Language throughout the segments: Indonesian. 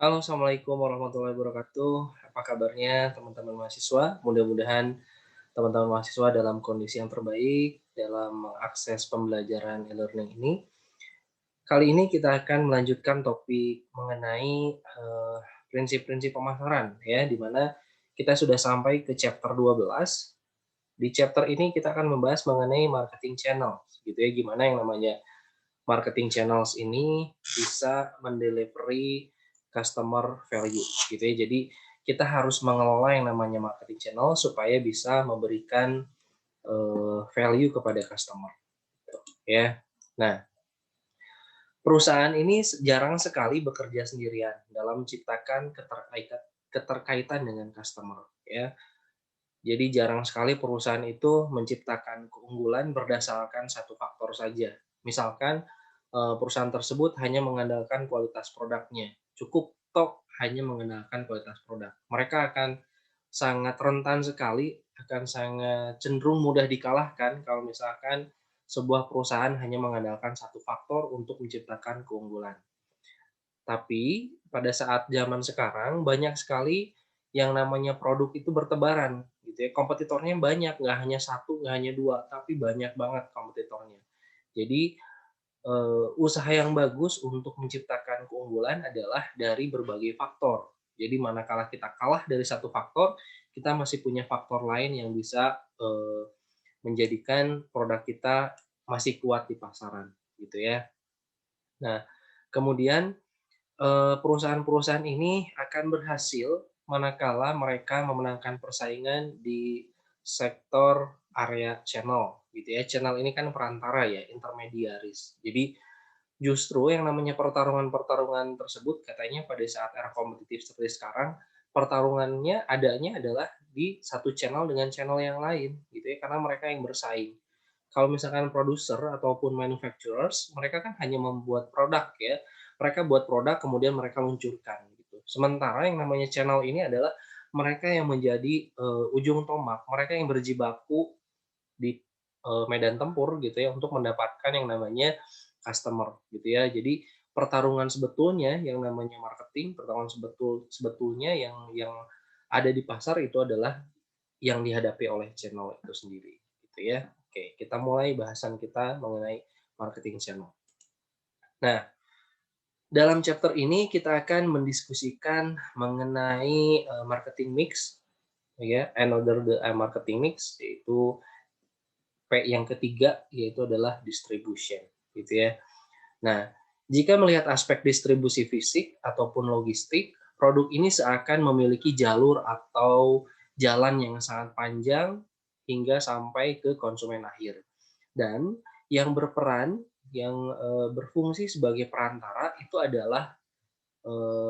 Halo, Assalamualaikum warahmatullahi wabarakatuh. Apa kabarnya teman-teman mahasiswa? Mudah-mudahan teman-teman mahasiswa dalam kondisi yang terbaik dalam mengakses pembelajaran e-learning ini. Kali ini kita akan melanjutkan topik mengenai prinsip-prinsip pemasaran ya, di mana kita sudah sampai ke chapter 12. Di chapter ini kita akan membahas mengenai marketing channel, gitu ya, gimana yang namanya marketing channels ini bisa mendelivery customer value gitu ya. Jadi kita harus mengelola yang namanya marketing channel supaya bisa memberikan value kepada customer gitu, ya. Nah, perusahaan ini jarang sekali bekerja sendirian dalam menciptakan keterkaitan dengan customer ya. Jadi jarang sekali perusahaan itu menciptakan keunggulan berdasarkan satu faktor saja. Misalkan perusahaan tersebut hanya mengandalkan kualitas produknya, cukup tok hanya mengandalkan kualitas produk. Mereka akan sangat rentan sekali, akan sangat cenderung mudah dikalahkan kalau misalkan sebuah perusahaan hanya mengandalkan satu faktor untuk menciptakan keunggulan. Tapi pada saat zaman sekarang banyak sekali yang namanya produk itu bertebaran gitu ya, kompetitornya banyak, nggak hanya satu, nggak hanya 2, tapi banyak banget kompetitornya. Jadi, usaha yang bagus untuk menciptakan keunggulan adalah dari berbagai faktor. Jadi manakala kita kalah dari satu faktor, kita masih punya faktor lain yang bisa, menjadikan produk kita masih kuat di pasaran, gitu ya. Nah, kemudian perusahaan-perusahaan ini akan berhasil manakala mereka memenangkan persaingan di sektor area channel gitu ya. Channel ini kan perantara ya, intermediaries. Jadi justru yang namanya pertarungan-pertarungan tersebut katanya pada saat era kompetitif seperti sekarang, pertarungannya adanya adalah di satu channel dengan channel yang lain gitu ya, karena mereka yang bersaing. Kalau misalkan produser ataupun manufacturers, mereka kan hanya membuat produk ya. Mereka buat produk kemudian mereka luncurkan gitu. Sementara yang namanya channel ini adalah mereka yang menjadi ujung tombak, mereka yang berjibaku di medan tempur gitu ya untuk mendapatkan yang namanya customer gitu ya. Jadi pertarungan sebetulnya yang namanya marketing, pertarungan sebetulnya yang ada di pasar itu adalah yang dihadapi oleh channel itu sendiri gitu ya. Oke, kita mulai bahasan kita mengenai marketing channel. Nah, dalam chapter ini kita akan mendiskusikan mengenai marketing mix ya, another the marketing mix, yaitu P yang ketiga yaitu adalah distribution gitu ya. Nah, jika melihat aspek distribusi fisik ataupun logistik, produk ini seakan memiliki jalur atau jalan yang sangat panjang hingga sampai ke konsumen akhir. Dan yang berperan, yang berfungsi sebagai perantara itu adalah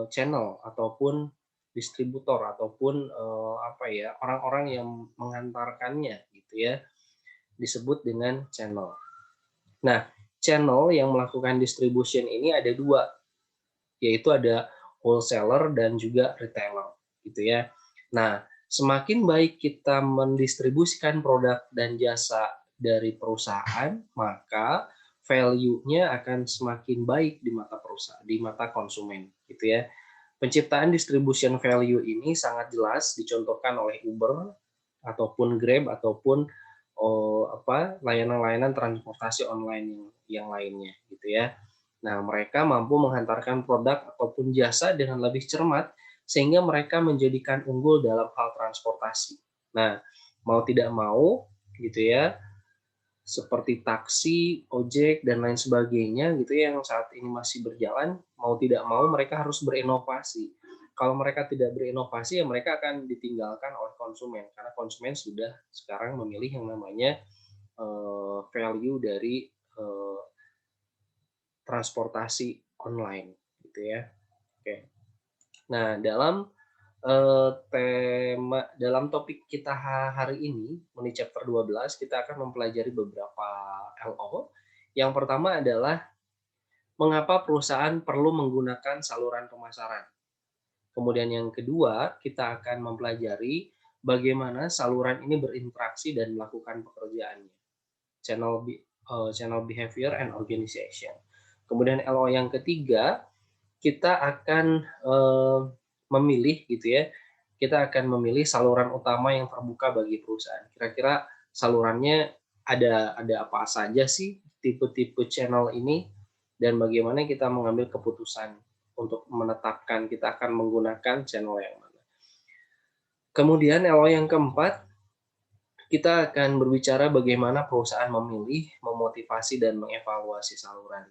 channel ataupun distributor ataupun apa ya, orang-orang yang mengantarkannya gitu ya, disebut dengan channel. Nah, channel yang melakukan distribution ini ada dua, yaitu ada wholesaler dan juga retailer, gitu ya. Nah, semakin baik kita mendistribusikan produk dan jasa dari perusahaan, maka value-nya akan semakin baik di mata perusahaan, di mata konsumen, gitu ya. Penciptaan distribution value ini sangat jelas dicontohkan oleh Uber ataupun Grab ataupun layanan-layanan transportasi online yang lainnya gitu ya. Nah, mereka mampu menghantarkan produk ataupun jasa dengan lebih cermat sehingga mereka menjadikan unggul dalam hal transportasi. Nah, mau tidak mau gitu ya, seperti taksi, ojek dan lain sebagainya gitu ya yang saat ini masih berjalan, mau tidak mau mereka harus berinovasi. Kalau mereka tidak berinovasi ya mereka akan ditinggalkan oleh konsumen karena konsumen sudah sekarang memilih yang namanya value dari transportasi online gitu ya. Oke. Nah, dalam topik kita hari ini, di chapter 12 kita akan mempelajari beberapa LO. Yang pertama adalah mengapa perusahaan perlu menggunakan saluran pemasaran. Kemudian yang kedua, kita akan mempelajari bagaimana saluran ini berinteraksi dan melakukan pekerjaannya. Channel behavior and organization. Kemudian LO yang ketiga, kita akan memilih gitu ya, kita akan memilih saluran utama yang terbuka bagi perusahaan. Kira-kira salurannya ada apa saja sih tipe-tipe channel ini dan bagaimana kita mengambil keputusan untuk menetapkan kita akan menggunakan channel yang mana. Kemudian yang keempat, kita akan berbicara bagaimana perusahaan memilih, memotivasi, dan mengevaluasi saluran.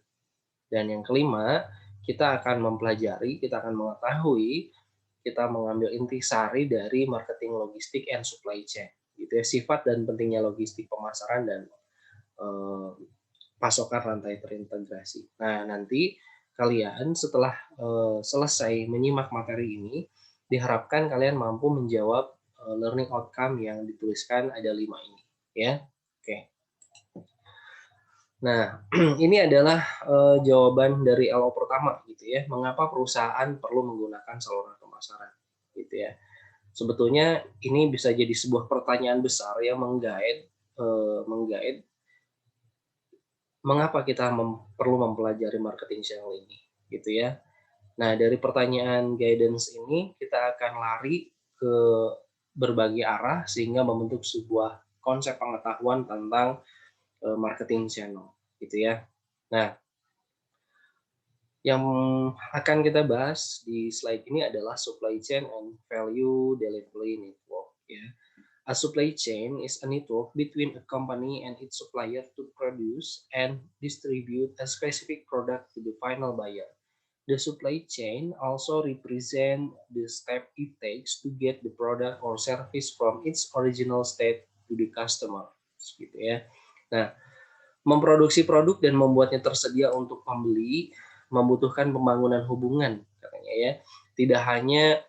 Dan yang kelima, kita akan mempelajari, kita akan mengetahui, kita mengambil intisari dari marketing logistik and supply chain. Gitu ya, sifat dan pentingnya logistik pemasaran dan pasokan rantai terintegrasi. Nah, nanti kalian setelah selesai menyimak materi ini, diharapkan kalian mampu menjawab learning outcome yang dituliskan ada 5 ini. Ya, oke. Nah, ini adalah jawaban dari LO pertama gitu ya. Mengapa perusahaan perlu menggunakan saluran pemasaran gitu ya. Sebetulnya ini bisa jadi sebuah pertanyaan besar yang menggait mengapa kita perlu mempelajari marketing channel ini gitu ya. Nah, dari pertanyaan guidance ini kita akan lari ke berbagai arah sehingga membentuk sebuah konsep pengetahuan tentang marketing channel gitu ya. Nah, yang akan kita bahas di slide ini adalah supply chain and value delivery network ya. A supply chain is a network between a company and its supplier to produce and distribute a specific product to the final buyer. The supply chain also represent the step it takes to get the product or service from its original state to the customer. Gitu ya. Nah, memproduksi produk dan membuatnya tersedia untuk pembeli membutuhkan pembangunan hubungan katanya ya. Tidak hanya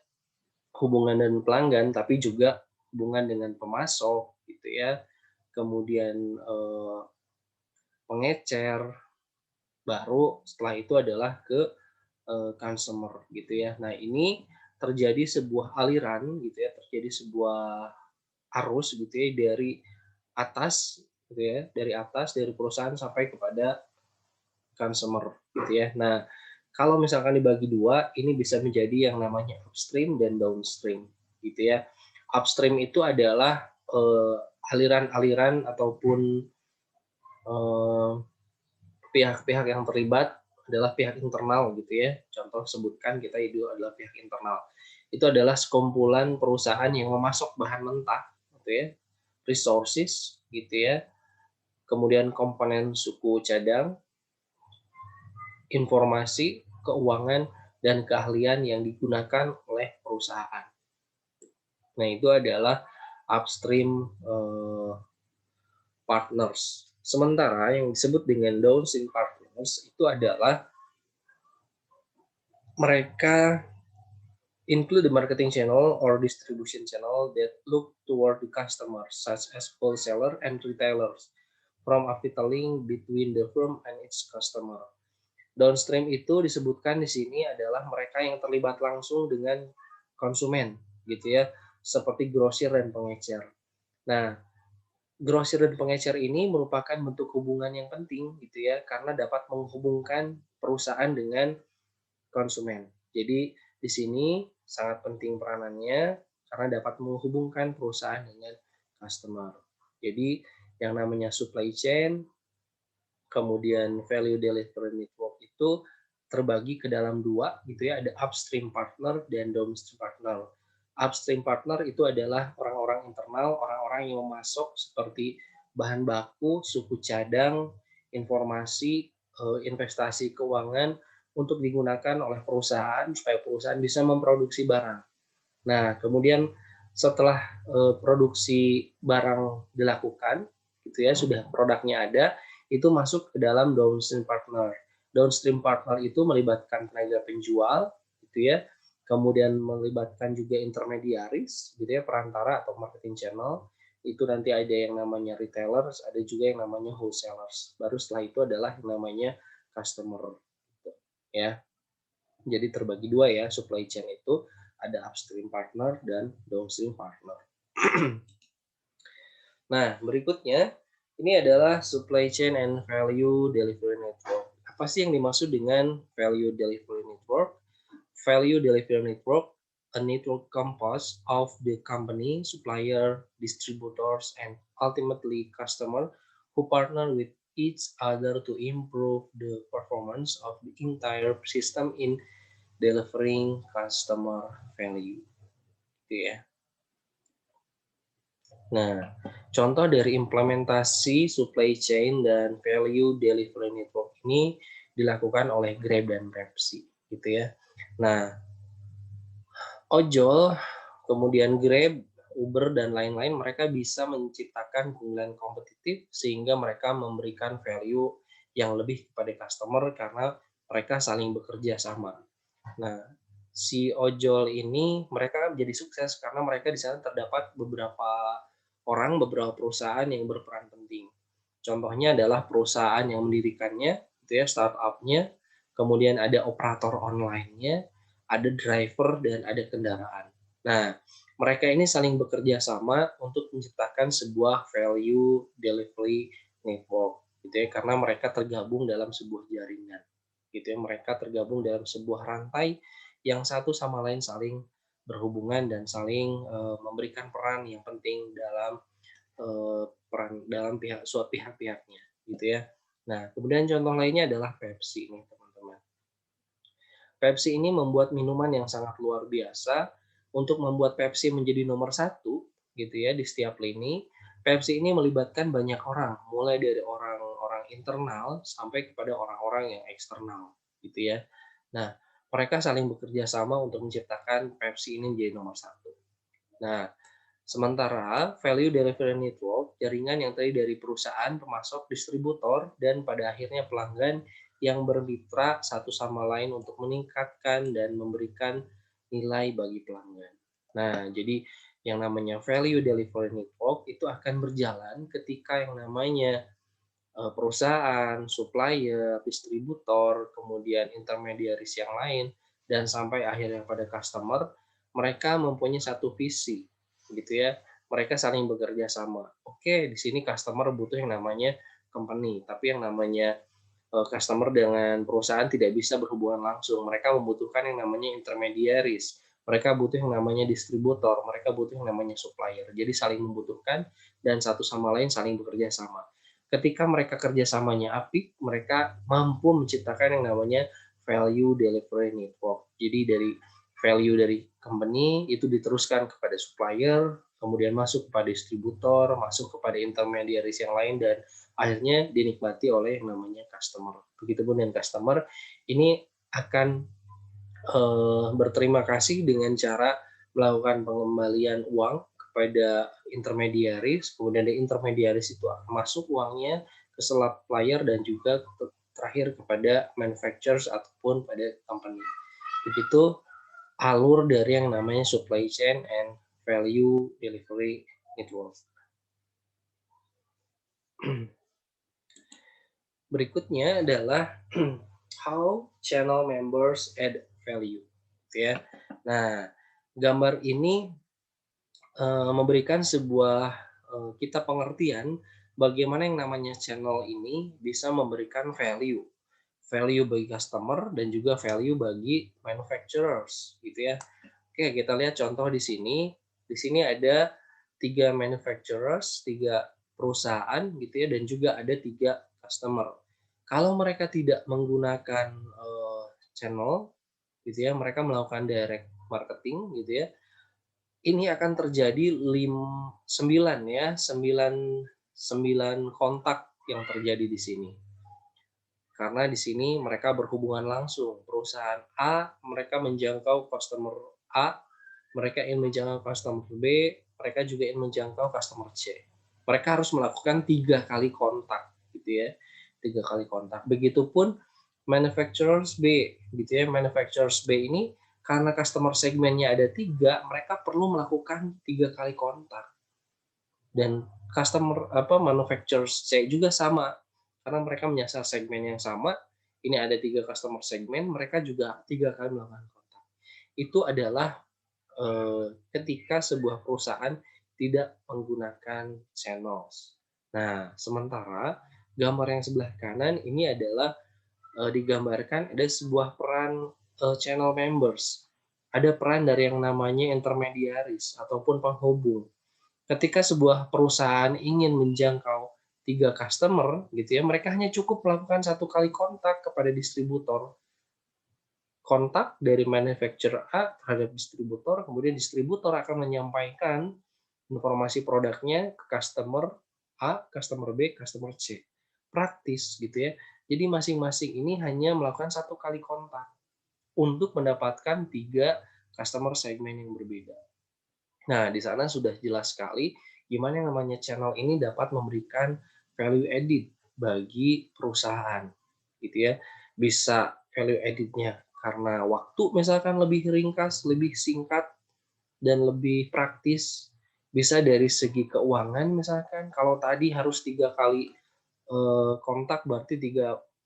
hubungan dengan pelanggan tapi juga hubungan dengan pemasok gitu ya. Kemudian pengecer, baru setelah itu adalah ke consumer gitu ya. Nah, ini terjadi sebuah aliran gitu ya, terjadi sebuah arus gitu ya dari atas gitu ya, dari perusahaan sampai kepada consumer gitu ya. Nah, kalau misalkan dibagi dua, ini bisa menjadi yang namanya upstream dan downstream gitu ya. Upstream itu adalah aliran-aliran ataupun pihak-pihak yang terlibat adalah pihak internal gitu ya. Contoh sebutkan kita itu adalah pihak internal. Itu adalah sekumpulan perusahaan yang memasok bahan mentah gitu ya, resources gitu ya. Kemudian komponen suku cadang, informasi, keuangan, dan keahlian yang digunakan oleh perusahaan. Nah, itu adalah upstream partners. Sementara yang disebut dengan downstream partners itu adalah mereka include the marketing channel or distribution channel that look toward the customer, such as wholesaler and retailers, from a vital link between the firm and its customer. Downstream itu disebutkan di sini adalah mereka yang terlibat langsung dengan konsumen, gitu ya, seperti grosir dan pengecer. Nah, grosir dan pengecer ini merupakan bentuk hubungan yang penting, gitu ya, karena dapat menghubungkan perusahaan dengan konsumen. Jadi di sini sangat penting peranannya karena dapat menghubungkan perusahaan dengan customer. Jadi yang namanya supply chain, kemudian value delivery network itu terbagi ke dalam dua gitu ya, ada upstream partner dan downstream partner. Upstream partner itu adalah orang-orang internal, orang-orang yang memasok seperti bahan baku, suku cadang, informasi, investasi keuangan untuk digunakan oleh perusahaan supaya perusahaan bisa memproduksi barang. Nah, kemudian setelah produksi barang dilakukan, gitu ya, sudah produknya ada, itu masuk ke dalam downstream partner. Downstream partner itu melibatkan tenaga penjual, gitu ya, kemudian melibatkan juga intermediaris, gitu ya, perantara atau marketing channel. Itu nanti ada yang namanya retailers, ada juga yang namanya wholesalers. Baru setelah itu adalah yang namanya customer, gitu, ya. Jadi terbagi dua ya, supply chain itu ada upstream partner dan downstream partner. Nah, berikutnya ini adalah supply chain and value delivery network. Apa sih yang dimaksud dengan value delivery network? value delivery network, a network composed of the company, supplier, distributors, and ultimately customer who partner with each other to improve the performance of the entire system in delivering customer value. Gitu ya. Nah, contoh dari implementasi supply chain dan value delivery network ini dilakukan oleh Grab dan Pepsi, gitu ya. Nah, ojol, kemudian Grab, Uber, dan lain-lain, mereka bisa menciptakan keunggulan kompetitif sehingga mereka memberikan value yang lebih kepada customer karena mereka saling bekerja sama. Nah, si ojol ini mereka menjadi sukses karena mereka di sana terdapat beberapa orang, beberapa perusahaan yang berperan penting. Contohnya adalah perusahaan yang mendirikannya, itu ya startup-nya, kemudian ada operator online-nya, ada driver dan ada kendaraan. Nah, mereka ini saling bekerja sama untuk menciptakan sebuah value delivery network, gitu ya, karena mereka tergabung dalam sebuah jaringan, gitu ya, mereka tergabung dalam sebuah rantai yang satu sama lain saling berhubungan dan saling memberikan peran yang penting dalam peran dalam suatu pihak-pihaknya, gitu ya. Nah, kemudian contoh lainnya adalah Pepsi nih, teman-teman. Pepsi ini membuat minuman yang sangat luar biasa. Untuk membuat Pepsi menjadi nomor satu, gitu ya, di setiap lini, Pepsi ini melibatkan banyak orang, mulai dari orang-orang internal sampai kepada orang-orang yang eksternal, gitu ya. Nah, mereka saling bekerja sama untuk menciptakan Pepsi ini menjadi nomor satu. Nah, sementara value delivery network, jaringan yang tadi dari perusahaan, pemasok, distributor, dan pada akhirnya pelanggan yang bermitra satu sama lain untuk meningkatkan dan memberikan nilai bagi pelanggan. Nah, jadi yang namanya value delivery network itu akan berjalan ketika yang namanya perusahaan, supplier, distributor, kemudian intermediaris yang lain, dan sampai akhirnya pada customer, mereka mempunyai satu visi, gitu ya. Mereka saling bekerja sama. Oke, di sini customer butuh yang namanya company, tapi yang namanya customer dengan perusahaan tidak bisa berhubungan langsung. Mereka membutuhkan yang namanya intermediaris. Mereka butuh yang namanya distributor, mereka butuh yang namanya supplier. Jadi saling membutuhkan dan satu sama lain saling bekerja sama. Ketika mereka kerjasamanya apik, mereka mampu menciptakan yang namanya value delivery network. Jadi dari value dari company itu diteruskan kepada supplier, kemudian masuk kepada distributor, masuk kepada intermediaris yang lain, dan akhirnya dinikmati oleh yang namanya customer. Begitupun dengan customer, ini akan berterima kasih dengan cara melakukan pengembalian uang kepada intermediaris, kemudian dari intermediaris itu akan masuk uangnya ke supplier dan juga terakhir kepada manufacturers ataupun pada company. Begitu alur dari yang namanya supply chain and value delivery network. Berikutnya adalah how channel members add value, ya. Nah, gambar ini memberikan sebuah kita pengertian bagaimana yang namanya channel ini bisa memberikan value, value bagi customer dan juga value bagi manufacturers, gitu ya. Oke, kita lihat contoh di sini. Di sini ada 3 manufacturers, 3 perusahaan, gitu ya, dan juga ada 3 customer. Kalau mereka tidak menggunakan channel, gitu ya, mereka melakukan direct marketing, gitu ya, ini akan terjadi 9 ya, 9 kontak yang terjadi di sini. Karena di sini mereka berhubungan langsung. Perusahaan A, mereka menjangkau customer A, mereka ingin menjangkau customer B, mereka juga ingin menjangkau customer C. Mereka harus melakukan 3 kali kontak, gitu ya. 3 kali kontak. Begitupun manufacturers B, gitu ya. Manufacturers B ini karena customer segmennya ada 3, mereka perlu melakukan 3 kali kontak. Dan manufacturers C juga sama, karena mereka menyasar segmen yang sama. Ini ada 3 customer segmen, mereka juga 3 kali melakukan kontak. Itu adalah ketika sebuah perusahaan tidak menggunakan channels. Nah, sementara gambar yang sebelah kanan ini adalah digambarkan ada sebuah peran channel members. Ada peran dari yang namanya intermediaries ataupun penghubung. Ketika sebuah perusahaan ingin menjangkau 3 customer gitu ya, mereka hanya cukup melakukan 1 kali kontak kepada distributor. Kontak dari manufacturer A terhadap distributor, kemudian distributor akan menyampaikan informasi produknya ke customer A, customer B, customer C. Praktis gitu ya. Jadi masing-masing ini hanya melakukan 1 kali kontak untuk mendapatkan 3 customer segmen yang berbeda. Nah, di sana sudah jelas sekali gimana yang namanya channel ini dapat memberikan value added bagi perusahaan, gitu ya. Bisa value added-nya karena waktu misalkan lebih ringkas, lebih singkat, dan lebih praktis. Bisa dari segi keuangan misalkan, kalau tadi harus 3 kali kontak berarti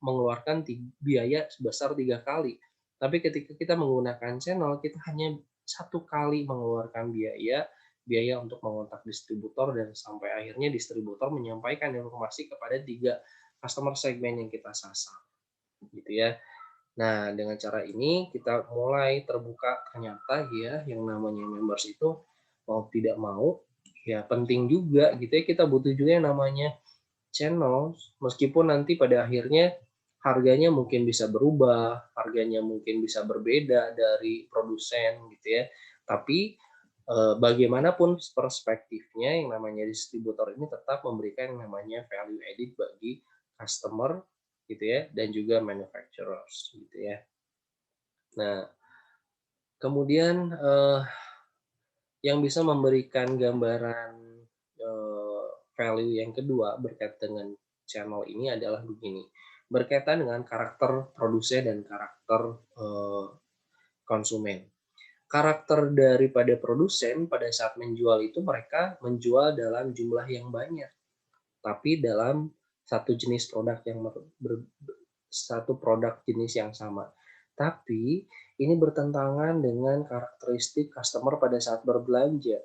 mengeluarkan biaya sebesar 3 kali. Tapi ketika kita menggunakan channel, kita hanya 1 kali mengeluarkan biaya untuk mengontak distributor dan sampai akhirnya distributor menyampaikan informasi kepada 3 customer segmen yang kita sasar, gitu ya. Nah, dengan cara ini kita mulai terbuka ternyata ya yang namanya members itu mau tidak mau ya penting juga gitu ya, kita butuh juga yang namanya channel, meskipun nanti pada akhirnya harganya mungkin bisa berubah, harganya mungkin bisa berbeda dari produsen gitu ya. Tapi bagaimanapun perspektifnya yang namanya distributor ini tetap memberikan yang namanya value added bagi customer gitu ya dan juga manufacturers gitu ya. Nah, kemudian yang bisa memberikan gambaran value yang kedua berkaitan dengan channel ini adalah begini, berkaitan dengan karakter produsen dan karakter konsumen. Karakter daripada produsen pada saat menjual itu mereka menjual dalam jumlah yang banyak, tapi dalam satu jenis produk yang satu produk jenis yang sama. Tapi ini bertentangan dengan karakteristik customer pada saat berbelanja.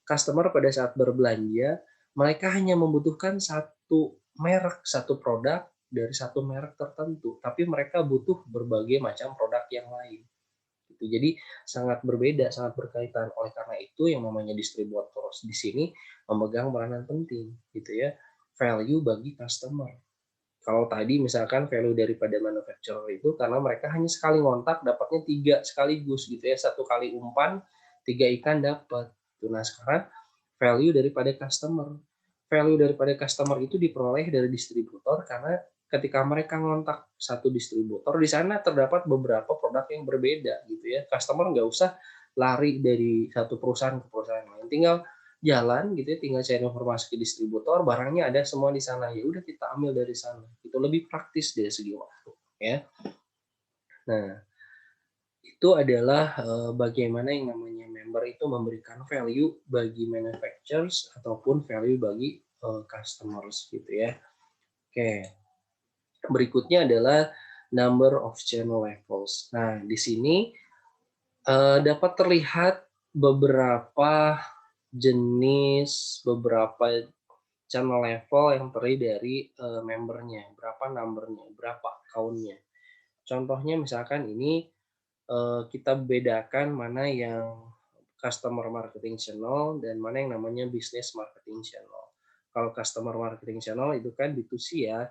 Customer pada saat berbelanja, mereka hanya membutuhkan satu merek, satu produk dari satu merek tertentu, tapi mereka butuh berbagai macam produk yang lain. Gitu. Jadi sangat berbeda, sangat berkaitan. Oleh karena itu yang namanya distributor di sini memegang peranan penting, gitu ya, value bagi customer. Kalau tadi misalkan value daripada manufacturer itu karena mereka hanya sekali ngontak dapatnya 3 sekaligus gitu ya, 1 kali umpan 3 ikan dapat. Nah sekarang value daripada customer. Value daripada customer itu diperoleh dari distributor karena ketika mereka ngontak satu distributor di sana terdapat beberapa produk yang berbeda gitu ya. Customer nggak usah lari dari satu perusahaan ke perusahaan lain, tinggal jalan gitu ya, tinggal cari informasi ke distributor, barangnya ada semua di sana, ya udah kita ambil dari sana. Itu lebih praktis dari segi waktu, ya. Nah, itu adalah bagaimana yang namanya member itu memberikan value bagi manufacturers ataupun value bagi customers gitu ya. Oke, berikutnya adalah number of channel levels. Nah, di sini dapat terlihat beberapa jenis, beberapa channel level yang terdiri dari membernya, berapa numbernya, berapa account-nya. Contohnya misalkan ini kita bedakan mana yang customer marketing channel dan mana yang namanya business marketing channel. Kalau customer marketing channel itu kan B2C ya,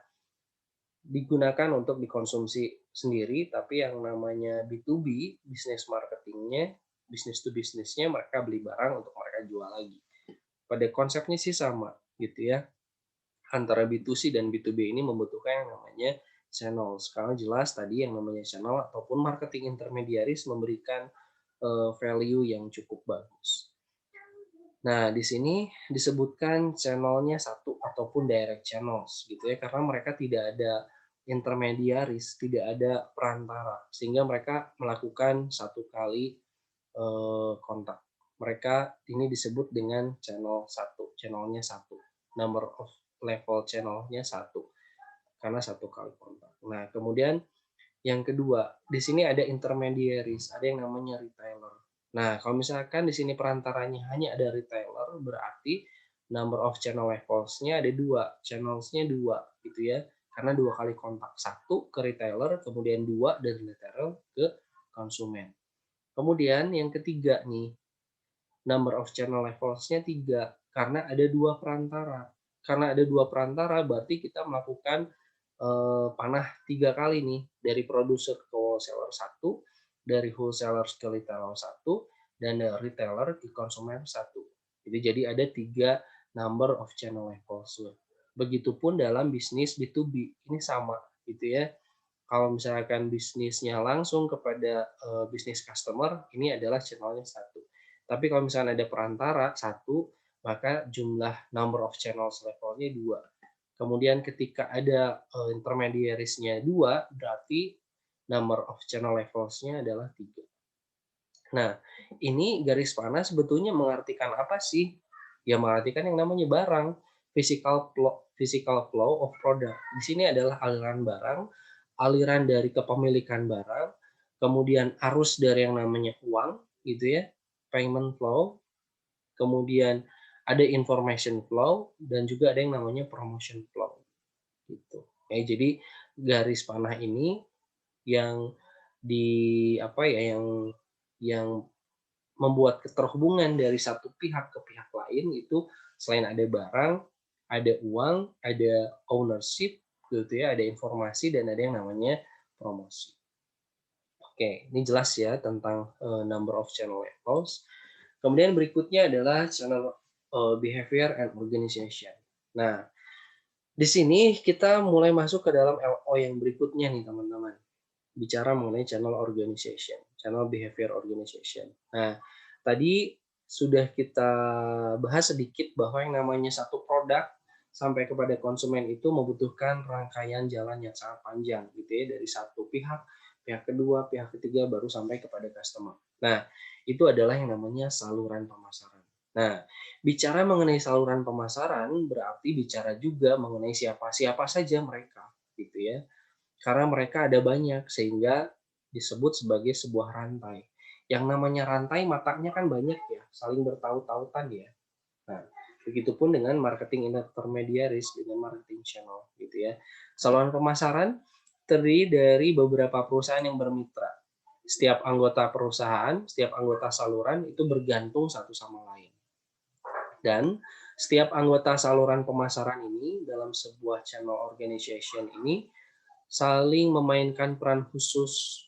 digunakan untuk dikonsumsi sendiri, tapi yang namanya B2B, business marketingnya, business to business-nya mereka beli barang untuk mereka jual lagi. Pada konsepnya sih sama gitu ya. Antara B2C dan B2B ini membutuhkan yang namanya channel. Sekarang jelas tadi yang namanya channel ataupun marketing intermediaries memberikan value yang cukup bagus. Nah, di sini disebutkan channelnya satu ataupun direct channels gitu ya, karena mereka tidak ada intermediaries, tidak ada perantara, sehingga mereka melakukan 1 kali kontak. Mereka ini disebut dengan channel satu, channelnya satu, number of level channelnya satu, karena 1 kali kontak. Nah, kemudian yang kedua, di sini ada intermediaries, ada yang namanya retailer. Nah, kalau misalkan di sini perantaranya hanya ada retailer, berarti number of channel levels-nya ada 2, channels-nya 2 gitu ya. Karena 2 kali kontak, 1 ke retailer, kemudian 2 dari retailer ke konsumen. Kemudian yang ketiga nih, number of channel levels-nya 3 karena ada 2 perantara. Karena ada 2 perantara berarti kita melakukan, panah 3 kali nih, dari produser ke wholesaler 1, dari wholesaler ke retailer 1, dan dari retailer ke konsumen 1. Jadi ada 3 number of channel levels-nya. Begitupun dalam bisnis B2B, ini sama gitu ya. Kalau misalkan bisnisnya langsung kepada, bisnis customer, ini adalah channel-nya 1. Tapi kalau misalnya ada perantara 1, maka jumlah number of channels level-nya 2. Kemudian ketika ada, intermediaries-nya 2, berarti number of channel levels-nya adalah 3. Nah, ini garis panah sebetulnya mengartikan apa sih? Ya mengartikan yang namanya barang, physical flow of product. Di sini adalah aliran barang, aliran dari kepemilikan barang, kemudian arus dari yang namanya uang, gitu ya, payment flow, kemudian ada information flow, dan juga ada yang namanya promotion flow, gitu. Jadi garis panah ini yang apa ya, yang membuat keterhubungan dari satu pihak ke pihak lain itu selain ada barang, ada uang, ada ownership gitu ya, ada informasi dan ada yang namanya promosi. Oke, ini jelas ya tentang number of channel levels. Kemudian berikutnya adalah channel behavior and organization. Nah, di sini kita mulai masuk ke dalam LO yang berikutnya nih teman-teman. Bicara mengenai channel organization, channel behavior organization. Nah, tadi sudah kita bahas sedikit bahwa yang namanya satu produk sampai kepada konsumen itu membutuhkan rangkaian jalan yang sangat panjang gitu ya, dari satu pihak, pihak kedua, pihak ketiga baru sampai kepada customer. Nah, itu adalah yang namanya saluran pemasaran. Nah, bicara mengenai saluran pemasaran berarti bicara juga mengenai siapa saja mereka gitu ya. Karena mereka ada banyak sehingga disebut sebagai sebuah rantai. Yang namanya rantai matanya kan banyak ya, saling bertaut-tautan ya. Nah, begitupun dengan marketing intermediaries dengan marketing channel gitu ya. Saluran pemasaran terdiri dari beberapa perusahaan yang bermitra. Setiap anggota perusahaan, setiap anggota saluran itu bergantung satu sama lain. Dan setiap anggota saluran pemasaran ini dalam sebuah channel organization ini saling memainkan peran khusus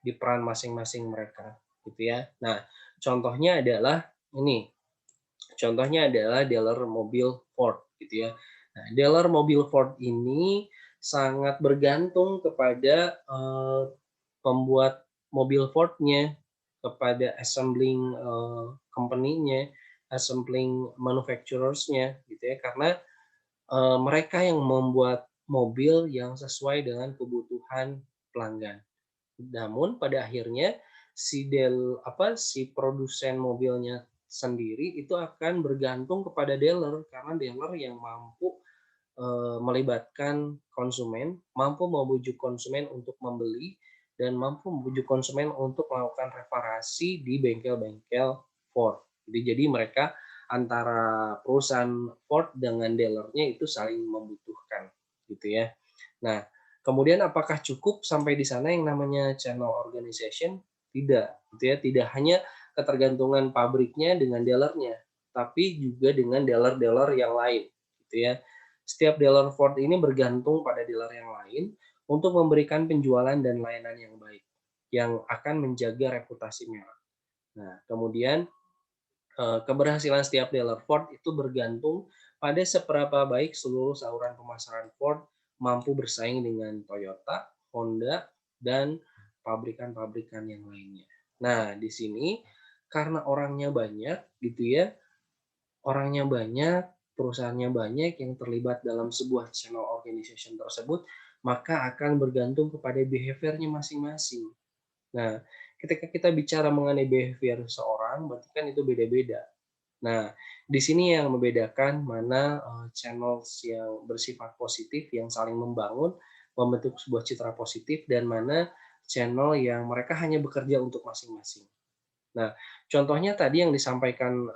di peran masing-masing mereka, gitu ya. Nah, contohnya adalah ini, contohnya adalah dealer mobil Ford, gitu ya. Nah, dealer mobil Ford ini sangat bergantung kepada pembuat mobil Ford-nya, kepada assembling company-nya, assembling manufacturers-nya, gitu ya. Karena mereka yang membuat mobil yang sesuai dengan kebutuhan pelanggan. Namun pada akhirnya si produsen mobilnya sendiri itu akan bergantung kepada dealer karena dealer yang mampu melibatkan konsumen, mampu membujuk konsumen untuk membeli dan mampu membujuk konsumen untuk melakukan reparasi di bengkel-bengkel Ford. Jadi mereka antara perusahaan Ford dengan dealernya itu saling membutuhkan gitu ya. Nah, kemudian apakah cukup sampai di sana yang namanya channel organization? Tidak, gitu ya. Tidak hanya ketergantungan pabriknya dengan dealernya, tapi juga dengan dealer-dealer yang lain, gitu ya. Setiap dealer Ford ini bergantung pada dealer yang lain untuk memberikan penjualan dan layanan yang baik, yang akan menjaga reputasi merek. Nah, kemudian keberhasilan setiap dealer Ford itu bergantung pada seberapa baik seluruh saluran pemasaran Ford mampu bersaing dengan Toyota, Honda, dan pabrikan-pabrikan yang lainnya. Nah, di sini karena orangnya banyak gitu ya, orangnya banyak, perusahaannya banyak yang terlibat dalam sebuah channel organization tersebut, maka akan bergantung kepada behavior-nya masing-masing. Nah, ketika kita bicara mengenai behavior seorang, berarti kan itu beda-beda. Nah, di sini yang membedakan mana channels yang bersifat positif, yang saling membangun, membentuk sebuah citra positif, dan mana channel yang mereka hanya bekerja untuk masing-masing. Nah, contohnya tadi yang disampaikan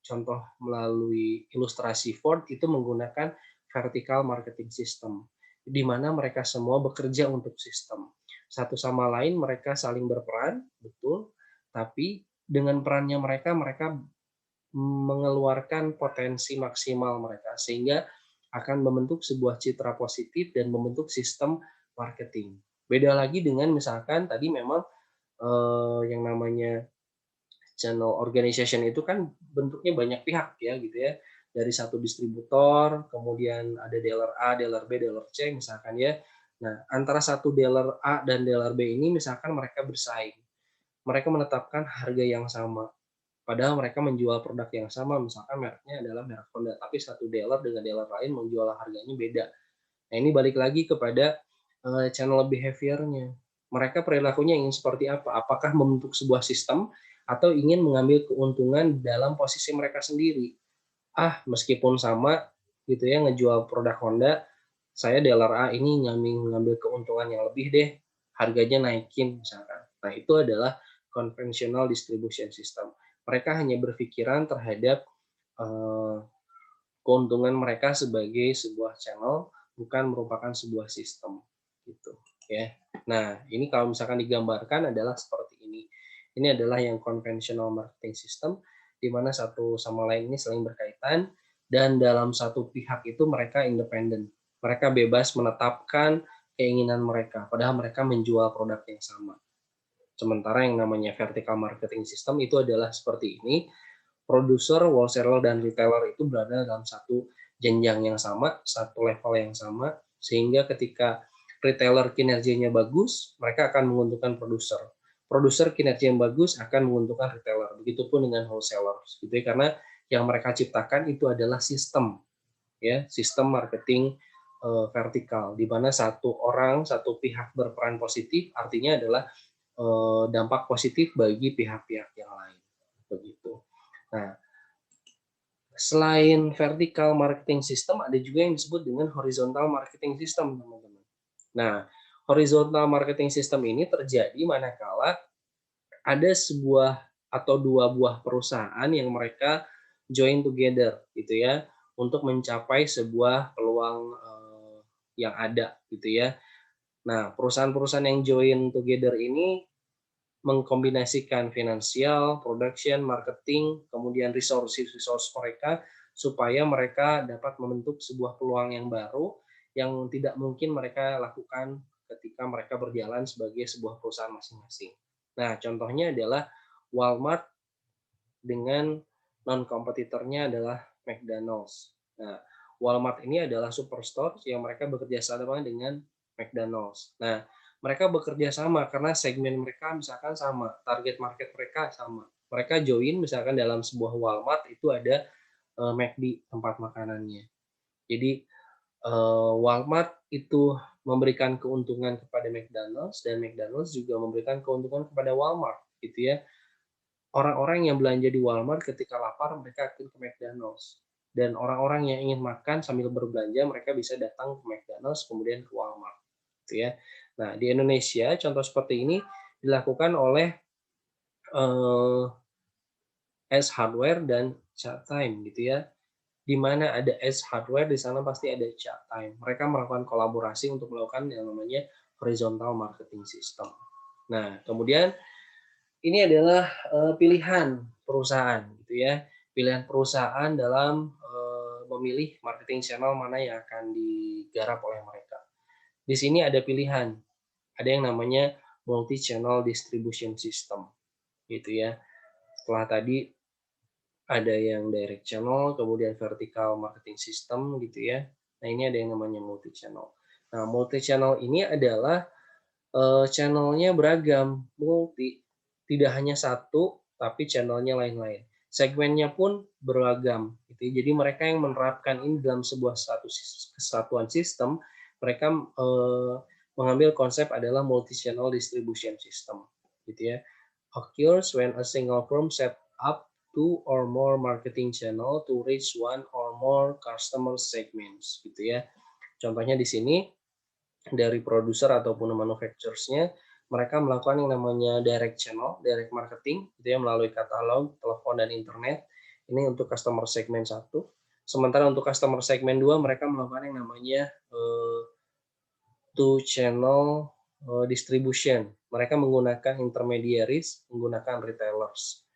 contoh melalui ilustrasi Ford itu menggunakan vertical marketing system, di mana mereka semua bekerja untuk sistem. satu sama lain mereka saling berperan, betul, tapi dengan perannya mereka, mereka mengeluarkan potensi maksimal mereka, sehingga akan membentuk sebuah citra positif dan membentuk sistem marketing. Beda lagi dengan misalkan tadi memang, yang namanya channel organization itu kan bentuknya banyak pihak ya gitu ya. Dari satu distributor, kemudian ada dealer A, dealer B, dealer C misalkan ya. Nah, antara satu dealer A dan dealer B ini misalkan mereka bersaing. Mereka menetapkan harga yang sama. Padahal mereka menjual produk yang sama, misalkan mereknya adalah merek Honda, tapi satu dealer dengan dealer lain menjual harganya beda. Nah, ini balik lagi kepada channel behavior-nya. Mereka perilakunya ingin seperti apa? Apakah membentuk sebuah sistem atau ingin mengambil keuntungan dalam posisi mereka sendiri? Meskipun sama gitu ya ngejual produk Honda, saya dealer A ini ngambil keuntungan yang lebih deh, harganya naikin misalkan. Nah, itu adalah conventional distribution system. Mereka hanya berpikiran terhadap eh, keuntungan mereka sebagai sebuah channel, bukan merupakan sebuah sistem gitu ya. Nah, ini kalau misalkan digambarkan adalah seperti ini. Ini adalah yang conventional marketing system di mana satu sama lain ini saling berkaitan dan dalam satu pihak itu mereka independen. Mereka bebas menetapkan keinginan mereka padahal mereka menjual produk yang sama. Sementara yang namanya vertical marketing system itu adalah seperti ini, produser, wholesaler, dan retailer itu berada dalam satu jenjang yang sama, satu level yang sama, sehingga ketika retailer kinerjanya bagus, mereka akan menguntungkan produser. Produser kinerja yang bagus akan menguntungkan retailer. Begitupun dengan wholesaler, gitu ya, karena yang mereka ciptakan itu adalah sistem, ya, sistem marketing vertikal, di mana satu orang, satu pihak berperan positif, artinya adalah dampak positif bagi pihak-pihak yang lain, begitu. Nah, selain vertical marketing system, ada juga yang disebut dengan horizontal marketing system, teman-teman. Nah, horizontal marketing system ini terjadi manakala ada sebuah atau dua buah perusahaan yang mereka join together, gitu ya, untuk mencapai sebuah peluang yang ada, gitu ya. Nah, perusahaan-perusahaan yang join together ini mengkombinasikan finansial, production, marketing, kemudian resource mereka supaya mereka dapat membentuk sebuah peluang yang baru yang tidak mungkin mereka lakukan ketika mereka berjalan sebagai sebuah perusahaan masing-masing. Nah, contohnya adalah Walmart dengan non-kompetitornya adalah McDonald's. Nah, Walmart ini adalah superstore yang mereka bekerja sama dengan McDonald's. Nah, mereka bekerja sama karena segmen mereka misalkan sama, target market mereka sama. Mereka join misalkan dalam sebuah Walmart itu ada McD tempat makanannya. Jadi Walmart itu memberikan keuntungan kepada McDonald's dan McDonald's juga memberikan keuntungan kepada Walmart gitu ya. Orang-orang yang belanja di Walmart ketika lapar mereka akan ke McDonald's dan orang-orang yang ingin makan sambil berbelanja mereka bisa datang ke McDonald's kemudian ke Walmart gitu ya. Nah, di Indonesia contoh seperti ini dilakukan oleh S Hardware dan Chatime gitu ya. Di mana ada S Hardware di sana pasti ada Chatime. Mereka melakukan kolaborasi untuk melakukan yang namanya horizontal marketing system. Nah, kemudian ini adalah pilihan perusahaan gitu ya. Pilihan perusahaan dalam memilih marketing channel mana yang akan digarap oleh mereka. Di sini ada pilihan. Ada yang namanya multi channel distribution system gitu ya. Setelah tadi ada yang direct channel, kemudian vertical marketing system gitu ya. Nah, ini ada yang namanya multi channel. Nah, multi channel ini adalah channelnya beragam, multi, tidak hanya satu, tapi channelnya lain-lain. Segmennya pun beragam. Gitu. Jadi mereka yang menerapkan ini dalam sebuah kesatuan sistem, mereka mengambil konsep adalah multi-channel distribution system. Gitu ya. Occurs when a single firm set up two or more marketing channel to reach one or more customer segments. Gitu ya. Contohnya di sini dari produser ataupun manufacturers-nya, mereka melakukan yang namanya direct channel, direct marketing, gitu ya, melalui katalog, telepon, dan internet. Ini untuk customer segmen 1. Sementara untuk customer segmen 2, mereka melakukan yang namanya two channel distribution. Mereka menggunakan intermediaries, menggunakan retailers.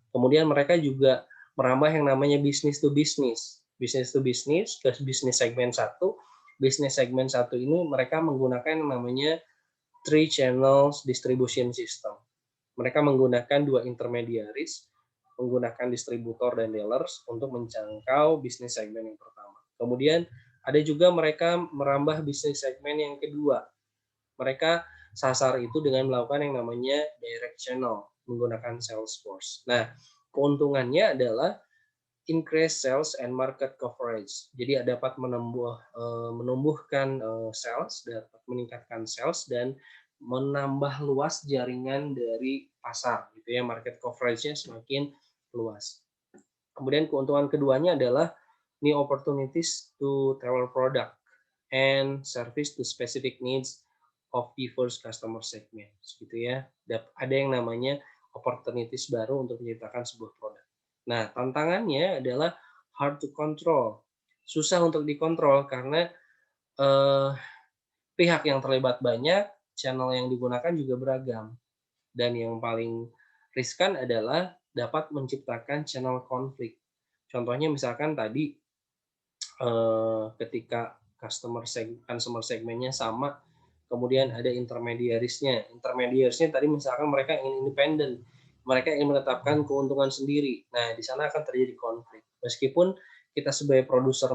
Kemudian mereka juga merambah yang namanya business to business. Business to business ke bisnis segmen satu. Bisnis segmen satu ini mereka menggunakan yang namanya three channels distribution system. Mereka menggunakan dua intermediaries, menggunakan distributor dan dealers untuk menjangkau bisnis segmen yang pertama. Kemudian ada juga mereka merambah bisnis segmen yang kedua. Mereka sasar itu dengan melakukan yang namanya direct channel, menggunakan Salesforce. Nah, keuntungannya adalah increase sales and market coverage. Jadi dapat menumbuhkan sales, dapat meningkatkan sales dan menambah luas jaringan dari pasar, gitu ya. Market coverage-nya semakin luas. Kemudian keuntungan keduanya adalah new opportunities to tailor product and service to specific needs of diverse customer segments, gitu ya. Ada yang namanya opportunities baru untuk menciptakan sebuah produk. Nah, tantangannya adalah hard to control. Susah untuk dikontrol karena eh, pihak yang terlibat banyak, channel yang digunakan juga beragam. Dan yang paling riskan adalah dapat menciptakan channel konflik. Contohnya misalkan tadi ketika consumer segmennya sama, kemudian ada intermediarisnya. Intermediarisnya tadi misalkan mereka ingin independen, mereka ingin menetapkan keuntungan sendiri. Nah, di sana akan terjadi konflik. Meskipun kita sebagai produser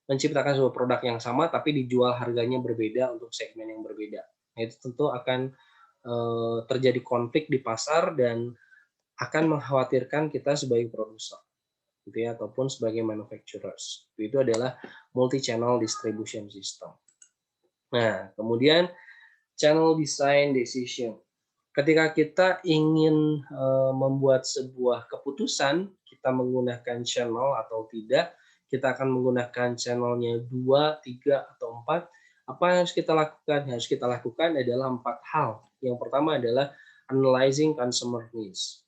menciptakan sebuah produk yang sama, tapi dijual harganya berbeda untuk segmen yang berbeda. Nah, itu tentu akan terjadi konflik di pasar dan akan mengkhawatirkan kita sebagai produser, gitu ya, ataupun sebagai manufacturers. Itu adalah multi-channel distribution system. Nah, kemudian channel design decision. Ketika kita ingin membuat sebuah keputusan, kita menggunakan channel atau tidak, kita akan menggunakan channelnya 2, 3, atau 4. Apa yang harus kita lakukan? Yang harus kita lakukan adalah 4 hal. Yang pertama adalah analyzing consumer needs.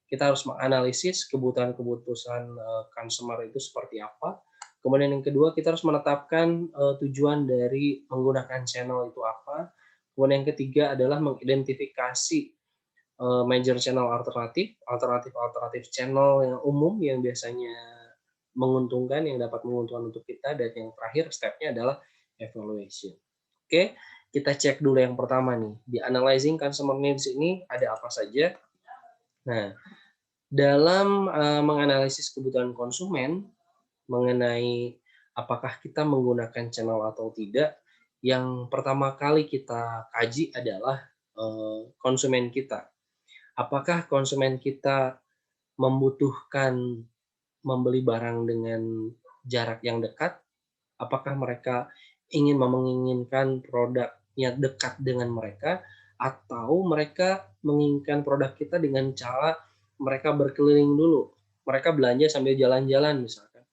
Kita harus menganalisis kebutuhan-kebutuhan consumer itu seperti apa. Kemudian yang kedua, kita harus menetapkan tujuan dari menggunakan channel itu apa. Kemudian yang ketiga adalah mengidentifikasi major channel alternatif channel yang umum yang biasanya menguntungkan, yang dapat menguntungkan untuk kita. Dan yang terakhir stepnya adalah evaluation. Oke, kita cek dulu yang pertama nih. Di analyzing consumer needs ini ada apa saja? Nah, dalam menganalisis kebutuhan konsumen mengenai apakah kita menggunakan channel atau tidak, yang pertama kali kita kaji adalah konsumen kita. Apakah konsumen kita membutuhkan membeli barang dengan jarak yang dekat? Apakah mereka menginginkan produknya dekat dengan mereka, atau mereka menginginkan produk kita dengan cara mereka berkeliling dulu, mereka belanja sambil jalan-jalan misalkan.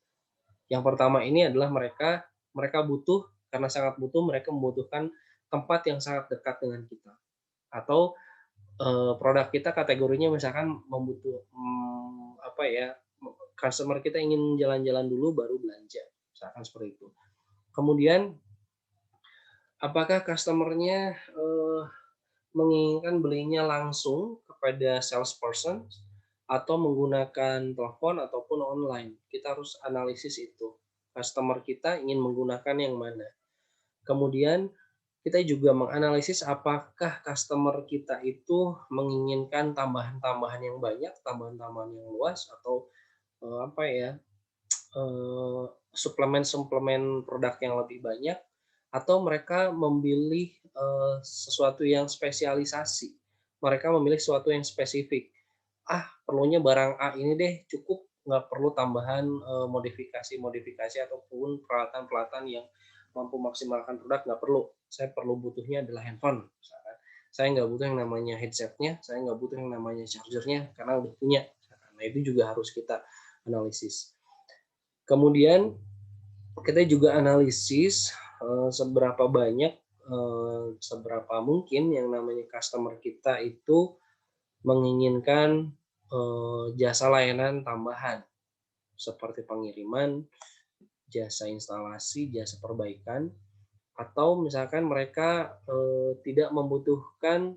Yang pertama ini adalah mereka butuh, karena sangat butuh, mereka membutuhkan tempat yang sangat dekat dengan kita. Atau produk kita kategorinya misalkan customer kita ingin jalan-jalan dulu baru belanja, misalkan seperti itu. Kemudian apakah customer-nya menginginkan belinya langsung kepada salesperson atau menggunakan telepon ataupun online? Kita harus analisis itu. Customer kita ingin menggunakan yang mana. Kemudian kita juga menganalisis apakah customer kita itu menginginkan tambahan-tambahan yang banyak, tambahan-tambahan yang luas, atau suplemen-suplemen produk yang lebih banyak, atau mereka memilih sesuatu yang spesialisasi. Mereka memilih sesuatu yang spesifik. Perlunya barang A ini deh, cukup, nggak perlu tambahan modifikasi ataupun peralatan-peralatan yang mampu maksimalkan produk, nggak perlu. Saya butuhnya adalah handphone, misalkan. Saya nggak butuh yang namanya headsetnya, saya nggak butuh yang namanya chargernya, karena udah punya. Nah, itu juga harus kita analisis. Kemudian kita juga analisis seberapa banyak, seberapa mungkin yang namanya customer kita itu menginginkan jasa layanan tambahan seperti pengiriman, jasa instalasi, jasa perbaikan. atau misalkan mereka tidak membutuhkan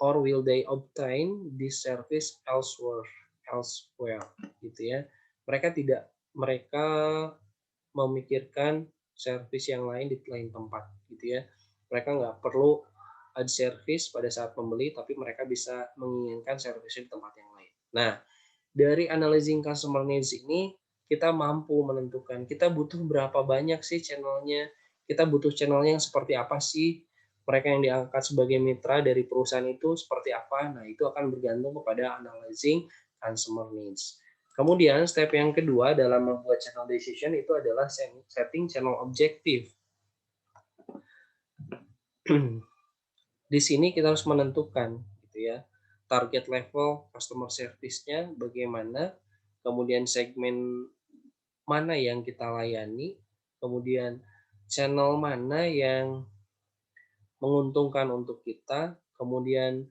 or will they obtain this service elsewhere gitu ya. Mereka memikirkan servis yang lain di lain tempat gitu ya. Mereka nggak perlu ada servis pada saat membeli, tapi mereka bisa menginginkan servis di tempat yang lain. Nah, dari analyzing customer needs ini kita mampu menentukan kita butuh berapa banyak sih channelnya, kita butuh channelnya yang seperti apa sih, mereka yang diangkat sebagai mitra dari perusahaan itu seperti apa. Nah, itu akan bergantung kepada analyzing customer needs. Kemudian step yang kedua dalam membuat channel decision itu adalah setting channel objective. Di sini kita harus menentukan gitu ya, target level customer service-nya bagaimana, kemudian segmen mana yang kita layani, kemudian channel mana yang menguntungkan untuk kita, kemudian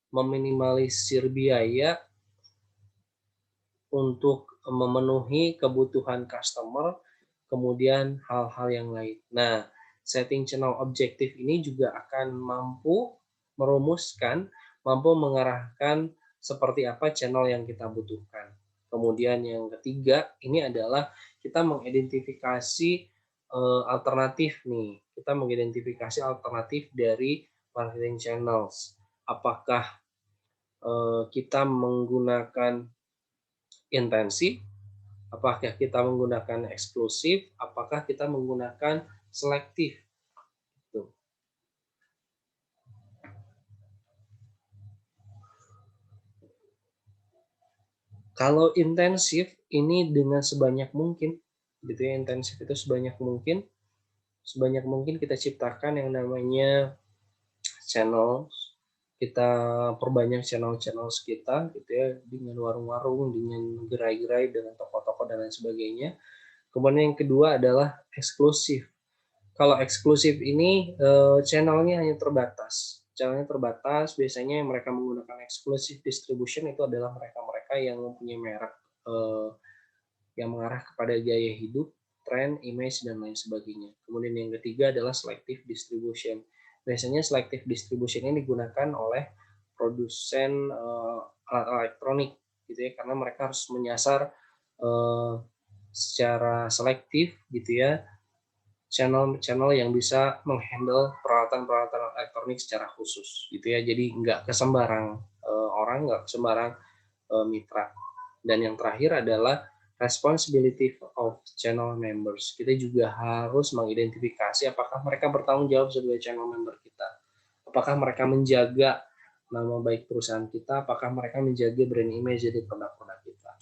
meminimalisir biaya untuk memenuhi kebutuhan customer, kemudian hal-hal yang lain. Nah, setting channel objektif ini juga akan mampu merumuskan, mampu mengarahkan seperti apa channel yang kita butuhkan. Kemudian yang ketiga, ini adalah kita mengidentifikasi alternatif nih. Kita mengidentifikasi alternatif dari marketing channels. Apakah kita menggunakan intensif, apakah kita menggunakan eksklusif, apakah kita menggunakan selektif. Tuh. Kalau intensif ini dengan sebanyak mungkin, gitu ya, intensif itu sebanyak mungkin kita ciptakan yang namanya channel, kita perbanyak channel-channel kita, gitu ya, dengan warung-warung, dengan gerai-gerai, dengan toko-toko dan lain sebagainya. Kemudian yang kedua adalah eksklusif. Kalau eksklusif ini channelnya hanya terbatas. Channelnya terbatas, biasanya yang mereka menggunakan eksklusif distribution itu adalah mereka-mereka yang mempunyai merek yang mengarah kepada gaya hidup, tren, image, dan lain sebagainya. Kemudian yang ketiga adalah selective distribution. Biasanya selective distribution ini digunakan oleh produsen alat elektronik gitu ya, karena mereka harus menyasar secara selektif gitu ya channel-channel yang bisa menghandle peralatan-peralatan elektronik secara khusus gitu ya. Jadi nggak ke sembarang orang, nggak ke sembarang mitra. Dan yang terakhir adalah responsibility of channel members. Kita juga harus mengidentifikasi apakah mereka bertanggung jawab sebagai channel member kita. Apakah mereka menjaga nama baik perusahaan kita, apakah mereka menjaga brand image dari produk-produk kita.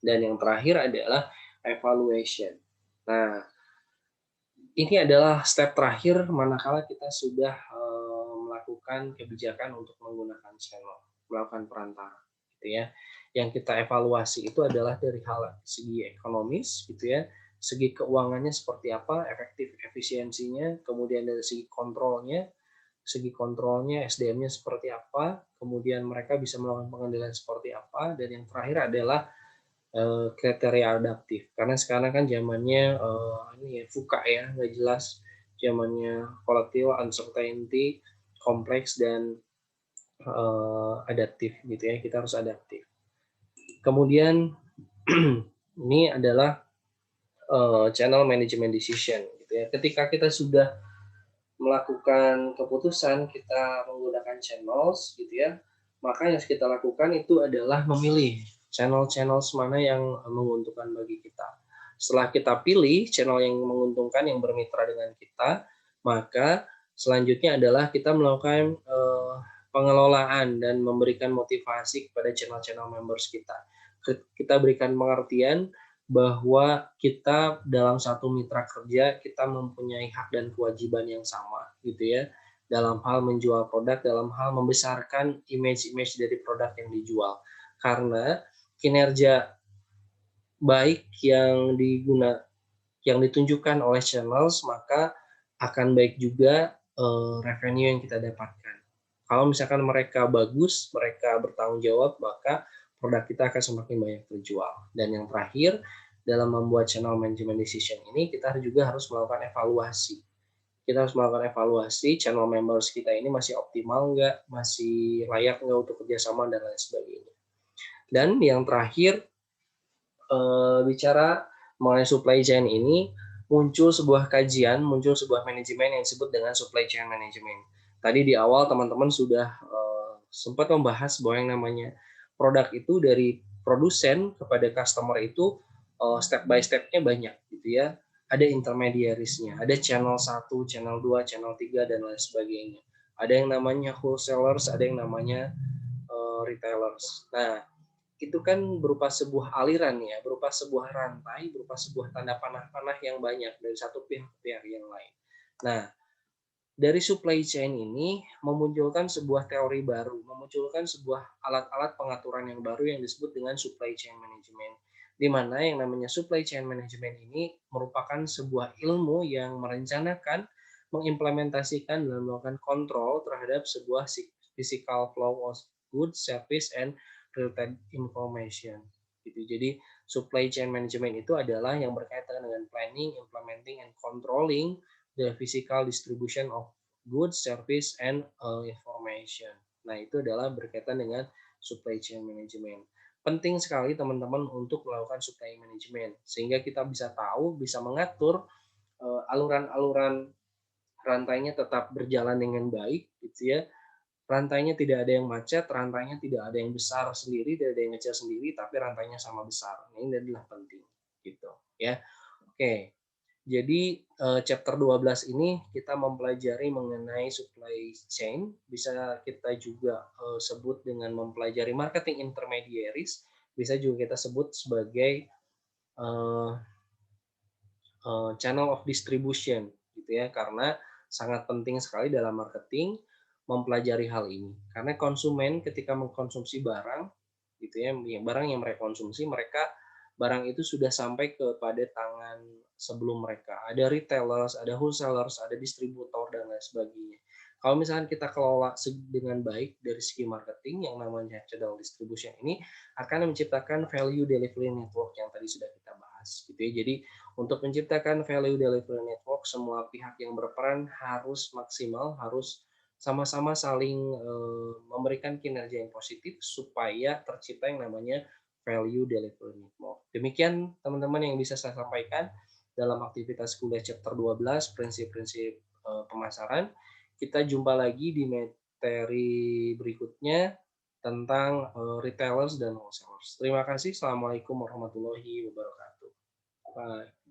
Dan yang terakhir adalah evaluation. Nah, ini adalah step terakhir manakala kita sudah melakukan kebijakan untuk menggunakan channel, melakukan perantara, gitu ya. Yang kita evaluasi itu adalah dari hal segi ekonomis, gitu ya, segi keuangannya seperti apa, efektif efisiensinya, kemudian dari segi kontrolnya SDM-nya seperti apa, kemudian mereka bisa melakukan pengendalian seperti apa, dan yang terakhir adalah kriteria adaptif. Karena sekarang kan zamannya ini ya VUCA ya, nggak jelas. Zamannya volatile, uncertainty, kompleks dan adaptif gitu ya. Kita harus adaptif. Kemudian ini adalah channel management decision gitu ya. Ketika kita sudah melakukan keputusan kita menggunakan channels gitu ya, maka yang harus kita lakukan itu adalah memilih channel-channel mana yang menguntungkan bagi kita. Setelah kita pilih channel yang menguntungkan yang bermitra dengan kita, maka selanjutnya adalah kita melakukan pengelolaan dan memberikan motivasi kepada channel-channel members kita. Kita berikan pengertian bahwa kita dalam satu mitra kerja kita mempunyai hak dan kewajiban yang sama gitu ya dalam hal menjual produk, dalam hal membesarkan image-image dari produk yang dijual, karena kinerja baik yang ditunjukkan oleh channels maka akan baik juga revenue yang kita dapatkan. Kalau misalkan mereka bagus, mereka bertanggung jawab, maka produk kita akan semakin banyak terjual. Dan yang terakhir, dalam membuat channel management decision ini kita juga harus melakukan evaluasi. Kita harus melakukan evaluasi channel members kita ini masih optimal nggak, masih layak nggak untuk kerjasama dan lain sebagainya. Dan yang terakhir, bicara mengenai supply chain ini, muncul sebuah kajian, muncul sebuah manajemen yang disebut dengan supply chain management. Tadi di awal teman-teman sudah sempat membahas bahwa yang namanya produk itu dari produsen kepada customer itu step by step-nya banyak gitu ya. Ada intermediaries-nya, ada channel 1, channel 2, channel 3 dan lain sebagainya. Ada yang namanya wholesalers, ada yang namanya retailers. Nah, itu kan berupa sebuah aliran ya, berupa sebuah rantai, berupa sebuah tanda panah-panah yang banyak dari satu pihak ke pihak yang lain. Nah, dari supply chain ini memunculkan sebuah teori baru, memunculkan sebuah alat-alat pengaturan yang baru yang disebut dengan supply chain management. Di mana yang namanya supply chain management ini merupakan sebuah ilmu yang merencanakan, mengimplementasikan dan melakukan kontrol terhadap sebuah physical flow of goods, service, and real-time information. Gitu. Jadi supply chain management itu adalah yang berkaitan dengan planning, implementing, and controlling the physical distribution of goods, service, and information. Nah, itu adalah berkaitan dengan supply chain management. Penting sekali teman-teman untuk melakukan supply management sehingga kita bisa tahu, bisa mengatur aluran-aluran rantainya tetap berjalan dengan baik gitu ya. Rantainya tidak ada yang macet, rantainya tidak ada yang besar sendiri, tidak ada yang kecil sendiri, tapi rantainya sama besar. Ini adalah penting gitu ya. Oke. Jadi chapter 12 ini kita mempelajari mengenai supply chain, bisa kita juga sebut dengan mempelajari marketing intermediaries, bisa juga kita sebut sebagai uh, channel of distribution gitu ya, karena sangat penting sekali dalam marketing mempelajari hal ini. Karena konsumen ketika mengkonsumsi barang gitu ya, barang yang mereka konsumsi, barang itu sudah sampai kepada tangan sebelum mereka. Ada retailers, ada wholesalers, ada distributor dan lain sebagainya. Kalau misalkan kita kelola dengan baik dari segi marketing, yang namanya channel distribution ini akan menciptakan value delivery network yang tadi sudah kita bahas gitu ya. Jadi untuk menciptakan value delivery network, semua pihak yang berperan harus maksimal, harus sama-sama saling memberikan kinerja yang positif supaya tercipta yang namanya value delivery network. Demikian teman-teman yang bisa saya sampaikan dalam aktivitas kuliah chapter 12 prinsip-prinsip pemasaran. Kita jumpa lagi di materi berikutnya tentang retailers dan wholesalers. Terima kasih. Assalamualaikum warahmatullahi wabarakatuh. Bye.